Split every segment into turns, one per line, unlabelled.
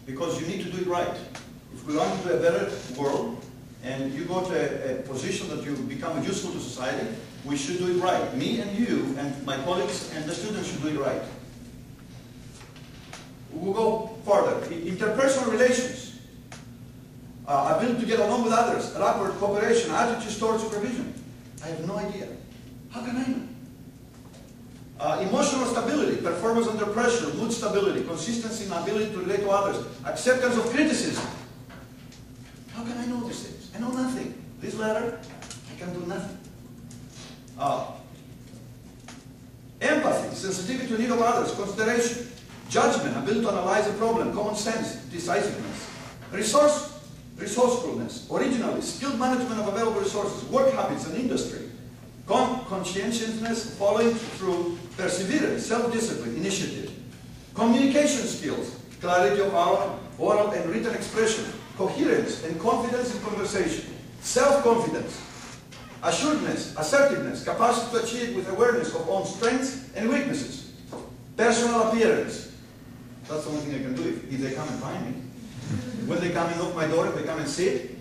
because you need to do it right. If we want to do a better world, and you go to a position that you become useful to society, we should do it right. Me and you and my colleagues and the students should do it right. We'll go further. Interpersonal relations, ability to get along with others, rapport, cooperation, attitude towards supervision. I have no idea. How can I know? Emotional stability, performance under pressure, mood stability, consistency and ability to relate to others, acceptance of criticism. How can I know these things? I know nothing. This letter, I can do nothing. Empathy, sensitivity to the need of others, consideration, judgment, ability to analyze a problem, common sense, decisiveness, resourcefulness, originality, skilled management of available resources, work habits and industry, conscientiousness, following through, perseverance, self-discipline, initiative, communication skills, clarity of oral and written expression, coherence and confidence in conversation, self-confidence, assuredness, assertiveness, capacity to achieve with awareness of own strengths and weaknesses, personal appearance. That's the only thing I can do if they come and find me. When they come and knock my door, if they come and sit.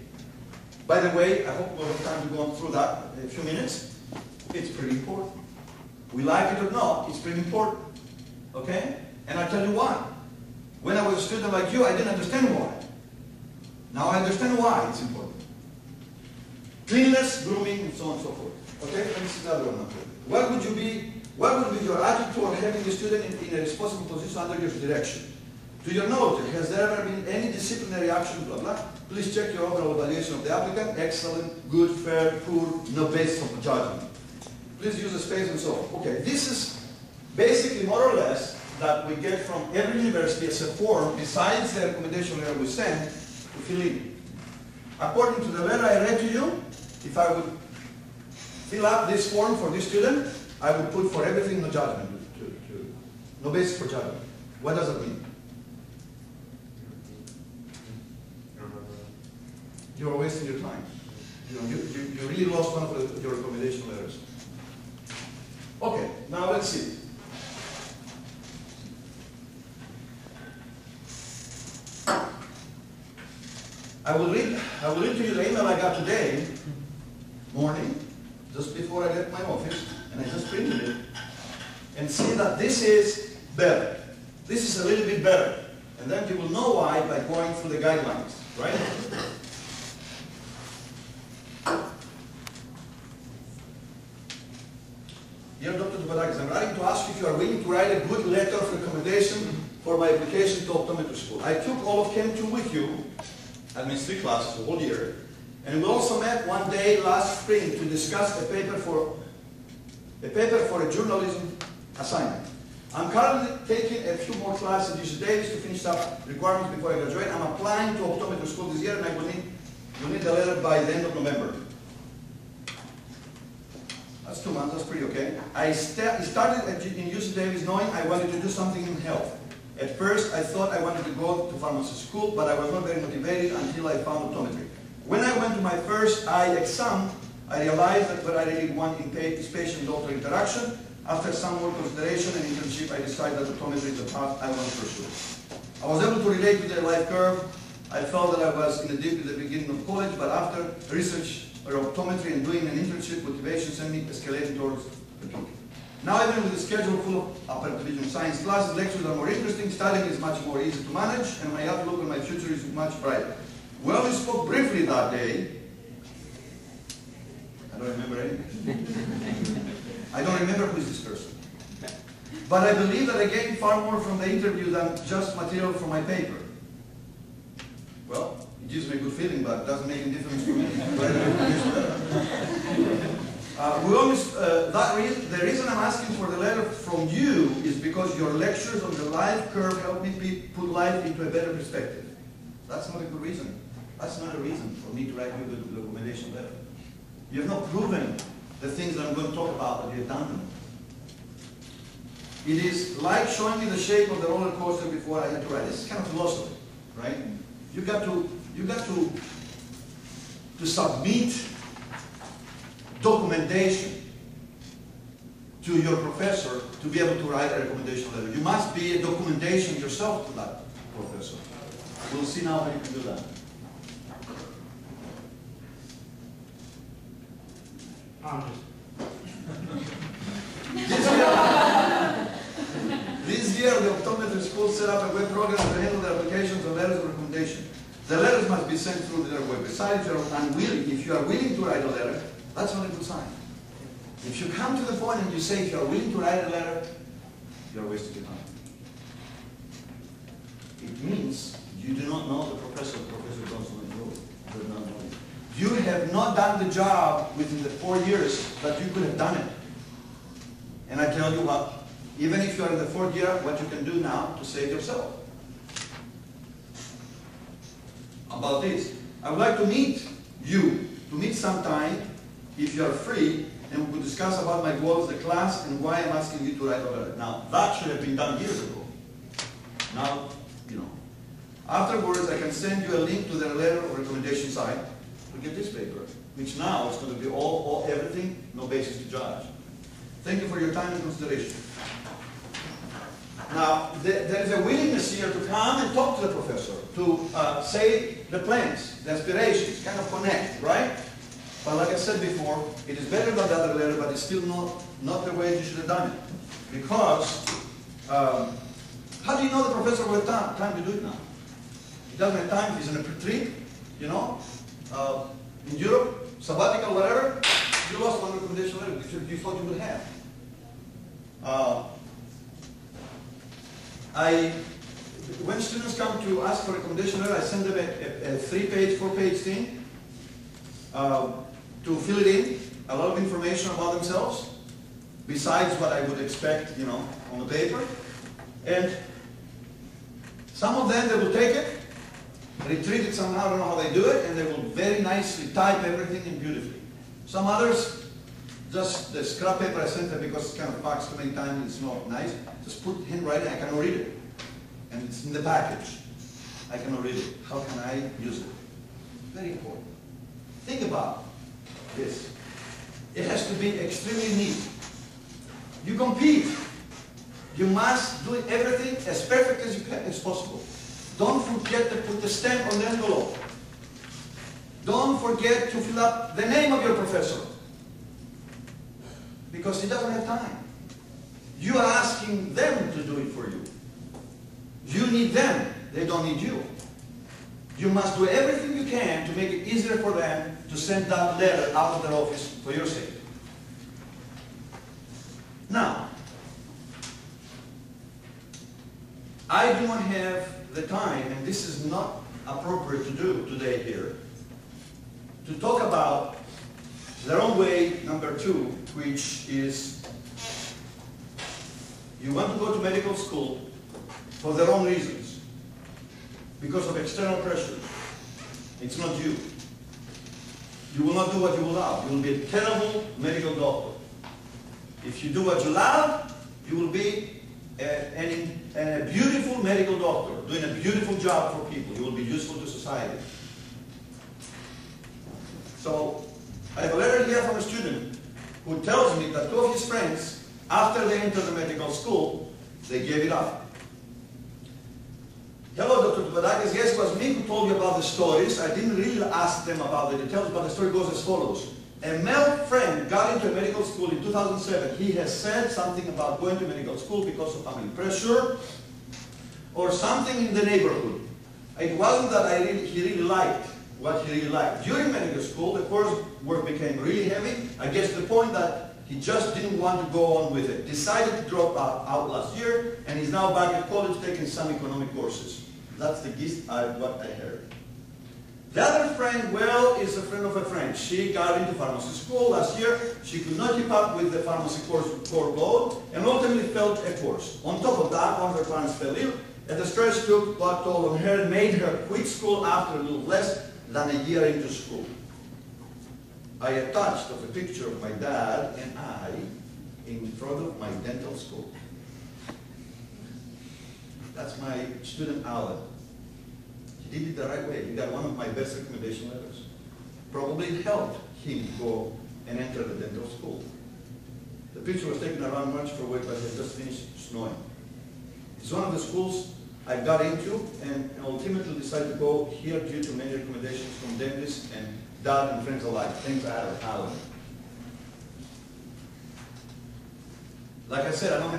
By the way, I hope we'll have time to go through that in a few minutes. It's pretty important. We like it or not, it's pretty important. Okay? And I'll tell you why. When I was a student like you, I didn't understand why. Now I understand why it's important. Cleanliness, grooming, and so on and so forth. Okay? And this is the other one. What would be your attitude toward having a student in a responsible position under your direction? To your knowledge, has there ever been any disciplinary action, blah, blah? Please check your overall evaluation of the applicant. Excellent, good, fair, poor, no basis for judgment. Please use the space and so on. Okay, this is basically more or less that we get from every university as a form, besides the recommendation letter we send, to fill in. According to the letter I read to you, if I would fill out this form for this student, I would put for everything no judgment, no basis for judgment. What does that mean? You're wasting your time. You really lost one of your recommendation letters. Okay, now let's see. I will read to you the email I got today morning, just before I left my office, and I just printed it, and see that this is better. This is a little bit better. And then you will know why by going through the guidelines, right? Dear Dr. Toupadakis, I'm writing to ask if you are willing to write a good letter of recommendation for my application to optometry school. I took all of Chem 2 with you, administrative classes the whole year, and we also met one day last spring to discuss a paper for a journalism assignment. I'm currently taking a few more classes at UCDavis to finish up requirements before I graduate. I'm applying to optometry school this year, and I will need the letter by the end of November. That's 2 months, that's pretty okay. I started in UCDavis knowing I wanted to do something in health. At first, I thought I wanted to go to pharmacy school, but I was not very motivated until I found optometry. When I went to my first eye exam, I realized that what I really want is patient-doctor interaction. After some more consideration and internship, I decided that optometry is the path I want to pursue. I was able to relate to the life curve. I felt that I was in the deep at the beginning of college, but after research or optometry and doing an internship, motivation sent me escalating towards the peak. Now, even with the schedule full of upper division science classes, lectures are more interesting, studying is much more easy to manage, and my outlook on my future is much brighter. Well, we spoke briefly that day. I don't remember anything. I don't remember who is this person. But I believe that I gained far more from the interview than just material from my paper. Well, it gives me a good feeling, but it doesn't make any difference to me. The reason I'm asking for the letter from you is because your lectures on the life curve help me put life into a better perspective. That's not a good reason. That's not a reason for me to write you the recommendation letter. You have not proven the things that I'm going to talk about that you have done them. It is like showing me the shape of the roller coaster before I had to write. This is kind of philosophy, right? You got to submit documentation to your professor to be able to write a recommendation letter. You must be a documentation yourself to that professor. We'll see now how you can do that. This year, the optometry school set up a web program to handle the applications of letters of recommendation. The letters must be sent through their web. Besides, if you are willing to write a letter, that's not a good sign. If you come to the point and you say, if you are willing to write a letter, you are wasting your time. It means you do not know the Professor Johnson and you do not know it. You have not done the job within the 4 years that you could have done it. And I tell you what, even if you are in the 4th year, what you can do now to save yourself. About this, I would like to meet you, sometime, if you are free, and we could discuss about my goals, the class, and why I'm asking you to write a letter. Now, that should have been done years ago. Now, you know. Afterwards, I can send you a link to their letter of recommendation site to get this paper, which now is going to be everything, no basis to judge. Thank you for your time and consideration. Now, there is a willingness here to come and talk to the professor, to say the plans, the aspirations, kind of connect, right? But like I said before, it is better than the other letter, but it's still not the way you should have done it. Because, how do you know the professor will have time to do it now? He doesn't have time, he's on a trip, you know, in Europe, sabbatical, whatever. You lost one recommendation letter you thought you would have. When students come to ask for a recommendation letter, I send them a 3-page, 4-page thing to fill it in, a lot of information about themselves, besides what I would expect, you know, on the paper. And some of them, they will take it, retrieve it somehow, I don't know how they do it, and they will very nicely type everything in beautifully. Some others, just the scrap paper I sent them because it's kind of packed so many times, it's not nice. Just put handwriting, I cannot read it. And it's in the package. I cannot read it. How can I use it? Very important. Think about this. It has to be extremely neat. You compete. You must do everything as perfect as possible. Don't forget to put the stamp on the envelope. Don't forget to fill up the name of your professor, because he doesn't have time. You are asking them to do it for you. You need them. They don't need you. You must do everything you can to make it easier for them to send that letter out of their office for your sake. Now, I do not have the time, and this is not appropriate to do today here, to talk about their own way, number 2, which is you want to go to medical school for their own reasons, because of external pressures. It's not you. You will not do what you will love. You will be a terrible medical doctor. If you do what you love, you will be a beautiful medical doctor, doing a beautiful job for people. You will be useful to society. So, I have a letter here from a student who tells me that 2 of his friends, after they entered the medical school, they gave it up. Hello, Dr. Toupadakis. Yes, it was me who told you about the stories. I didn't really ask them about the details, but the story goes as follows. A male friend got into a medical school in 2007. He has said something about going to medical school because of family pressure or something in the neighborhood. It wasn't that he really liked what he really liked. During medical school, the coursework became really heavy. I guess to the point that he just didn't want to go on with it. Decided to drop out last year, and he's now back at college taking some economic courses. That's the gist of what I heard. The other friend, well, is a friend of a friend. She got into pharmacy school last year. She could not keep up with the pharmacy core load, and ultimately failed a course. On top of that, one of her parents fell ill, and the stress took what toll on her and made her quit school after a little less than a year into school. I attached a picture of my dad and I in front of my dental school. That's my student Alan. He did it the right way. He got one of my best recommendation letters. Probably it helped him go and enter the dental school. The picture was taken around March for week, but it had just finished snowing. It's one of the schools I got into and ultimately decided to go here due to many recommendations from dentists and dad and friends alike. Thanks, Alan. Like I said, I don't have